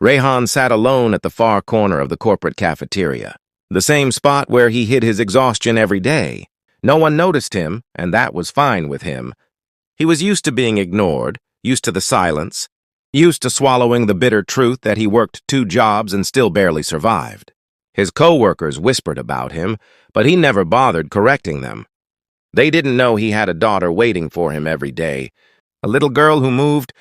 Rayhan sat alone at the far corner of the corporate cafeteria, the same spot where he hid his exhaustion every day. No one noticed him, and that was fine with him. He was used to being ignored, used to the silence, used to swallowing the bitter truth that he worked 2 jobs and still barely survived. His co-workers whispered about him, but he never bothered correcting them. They didn't know he had a daughter waiting for him every day, a little girl who moved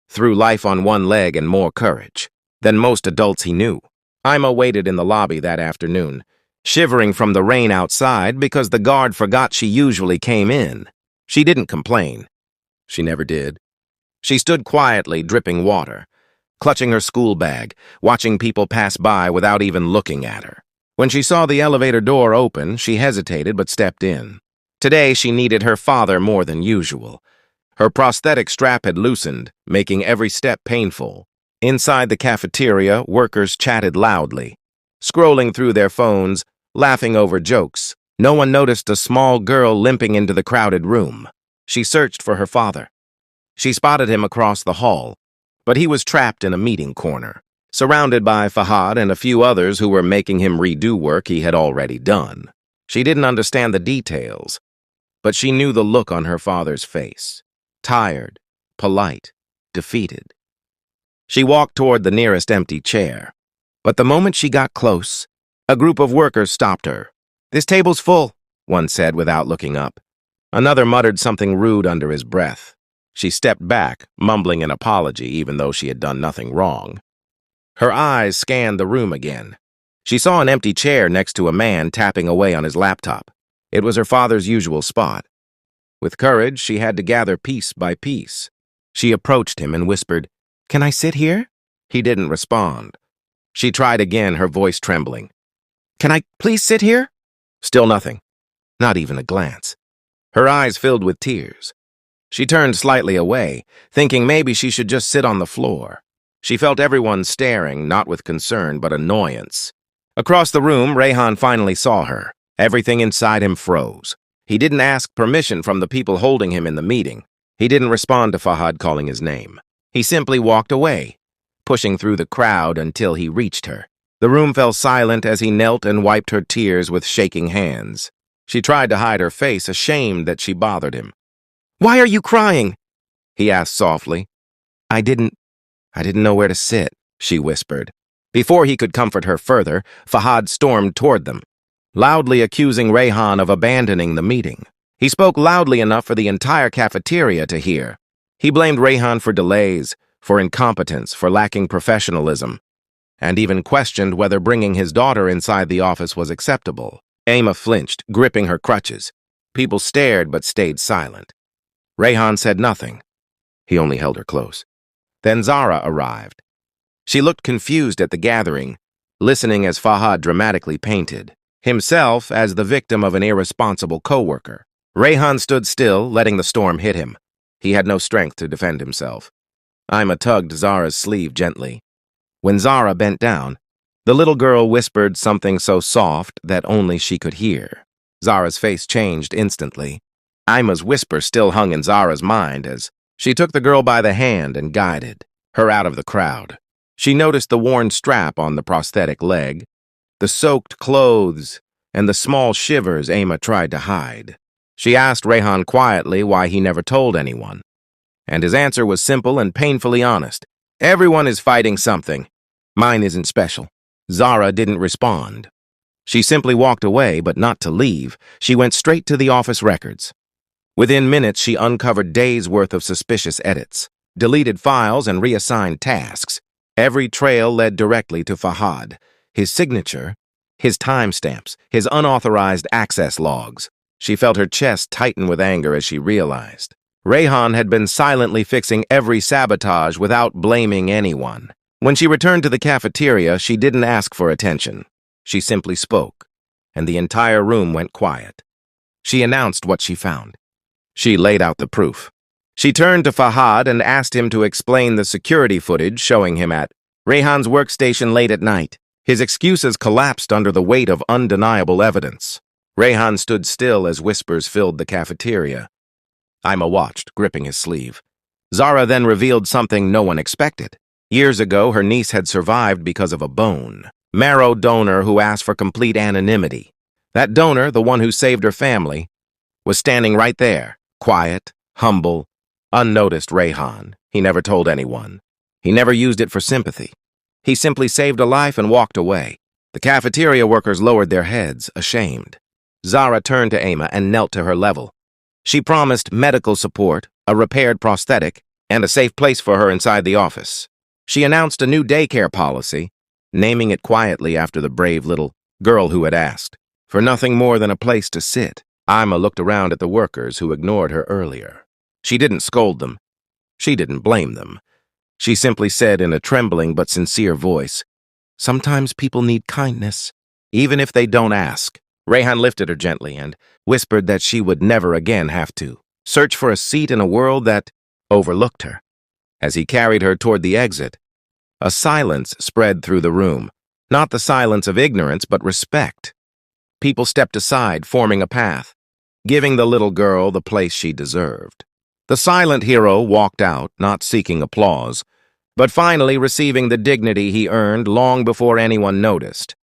through life on one leg and more courage than most adults he knew. Ima waited in the lobby that afternoon, shivering from the rain outside because the guard forgot she usually came in. She didn't complain. She never did. She stood quietly, dripping water, clutching her school bag, watching people pass by without even looking at her. When she saw the elevator door open, she hesitated but stepped in. Today, she needed her father more than usual. Her prosthetic strap had loosened, making every step painful. Inside the cafeteria, workers chatted loudly, scrolling through their phones, laughing over jokes. No one noticed a small girl limping into the crowded room. She searched for her father. She spotted him across the hall, but he was trapped in a meeting corner, surrounded by Fahad and a few others who were making him redo work he had already done. She didn't understand the details, but she knew the look on her father's face. Tired, polite, defeated. She walked toward the nearest empty chair, but the moment she got close, a group of workers stopped her. "This table's full," one said without looking up. Another muttered something rude under his breath. She stepped back, mumbling an apology even though she had done nothing wrong. Her eyes scanned the room again. She saw an empty chair next to a man tapping away on his laptop. It was her father's usual spot. With courage, she had to gather piece by piece. She approached him and whispered, "Can I sit here?" He didn't respond. She tried again, her voice trembling. "Can I please sit here?" Still nothing. Not even a glance. Her eyes filled with tears. She turned slightly away, thinking maybe she should just sit on the floor. She felt everyone staring, not with concern, but annoyance. Across the room, Rayhan finally saw her. Everything inside him froze. He didn't ask permission from the people holding him in the meeting. He didn't respond to Fahad calling his name. He simply walked away, pushing through the crowd until he reached her. The room fell silent as he knelt and wiped her tears with shaking hands. She tried to hide her face, ashamed that she bothered him. "Why are you crying?" he asked softly. I didn't know where to sit," she whispered. Before he could comfort her further, Fahad stormed toward them, loudly accusing Rayhan of abandoning the meeting. He spoke loudly enough for the entire cafeteria to hear. He blamed Rayhan for delays, for incompetence, for lacking professionalism, and even questioned whether bringing his daughter inside the office was acceptable. Ima flinched, gripping her crutches. People stared but stayed silent. Rayhan said nothing. He only held her close. Then Zara arrived. She looked confused at the gathering, listening as Fahad dramatically painted, himself as the victim of an irresponsible coworker. Rayhan stood still, letting the storm hit him. He had no strength to defend himself. Ima tugged Zara's sleeve gently. When Zara bent down, the little girl whispered something so soft that only she could hear. Zara's face changed instantly. Ima's whisper still hung in Zara's mind as she took the girl by the hand and guided her out of the crowd. She noticed the worn strap on the prosthetic leg, the soaked clothes, and the small shivers Ima tried to hide. She asked Rayhan quietly why he never told anyone, and his answer was simple and painfully honest. "Everyone is fighting something. Mine isn't special." Zara didn't respond. She simply walked away, but not to leave. She went straight to the office records. Within minutes, she uncovered days' worth of suspicious edits, deleted files, and reassigned tasks. Every trail led directly to Fahad, his signature, his timestamps, his unauthorized access logs. She felt her chest tighten with anger as she realized Rayhan had been silently fixing every sabotage without blaming anyone. When she returned to the cafeteria, she didn't ask for attention. She simply spoke, and the entire room went quiet. She announced what she found. She laid out the proof. She turned to Fahad and asked him to explain the security footage showing him at Rayhan's workstation late at night. His excuses collapsed under the weight of undeniable evidence. Rayhan stood still as whispers filled the cafeteria. Ima watched, gripping his sleeve. Zara then revealed something no one expected. Years ago, her niece had survived because of a bone marrow donor who asked for complete anonymity. That donor, the one who saved her family, was standing right there, quiet, humble, unnoticed. Rehan. He never told anyone. He never used it for sympathy. He simply saved a life and walked away. The cafeteria workers lowered their heads, ashamed. Zara turned to Emma and knelt to her level. She promised medical support, a repaired prosthetic, and a safe place for her inside the office. She announced a new daycare policy, naming it quietly after the brave little girl who had asked, for nothing more than a place to sit. Emma looked around at the workers who ignored her earlier. She didn't scold them. She didn't blame them. She simply said in a trembling but sincere voice, "Sometimes people need kindness, even if they don't ask." Rehan lifted her gently and whispered that she would never again have to search for a seat in a world that overlooked her. As he carried her toward the exit, a silence spread through the room, not the silence of ignorance but respect. People stepped aside, forming a path, giving the little girl the place she deserved. The silent hero walked out, not seeking applause, but finally receiving the dignity he earned long before anyone noticed.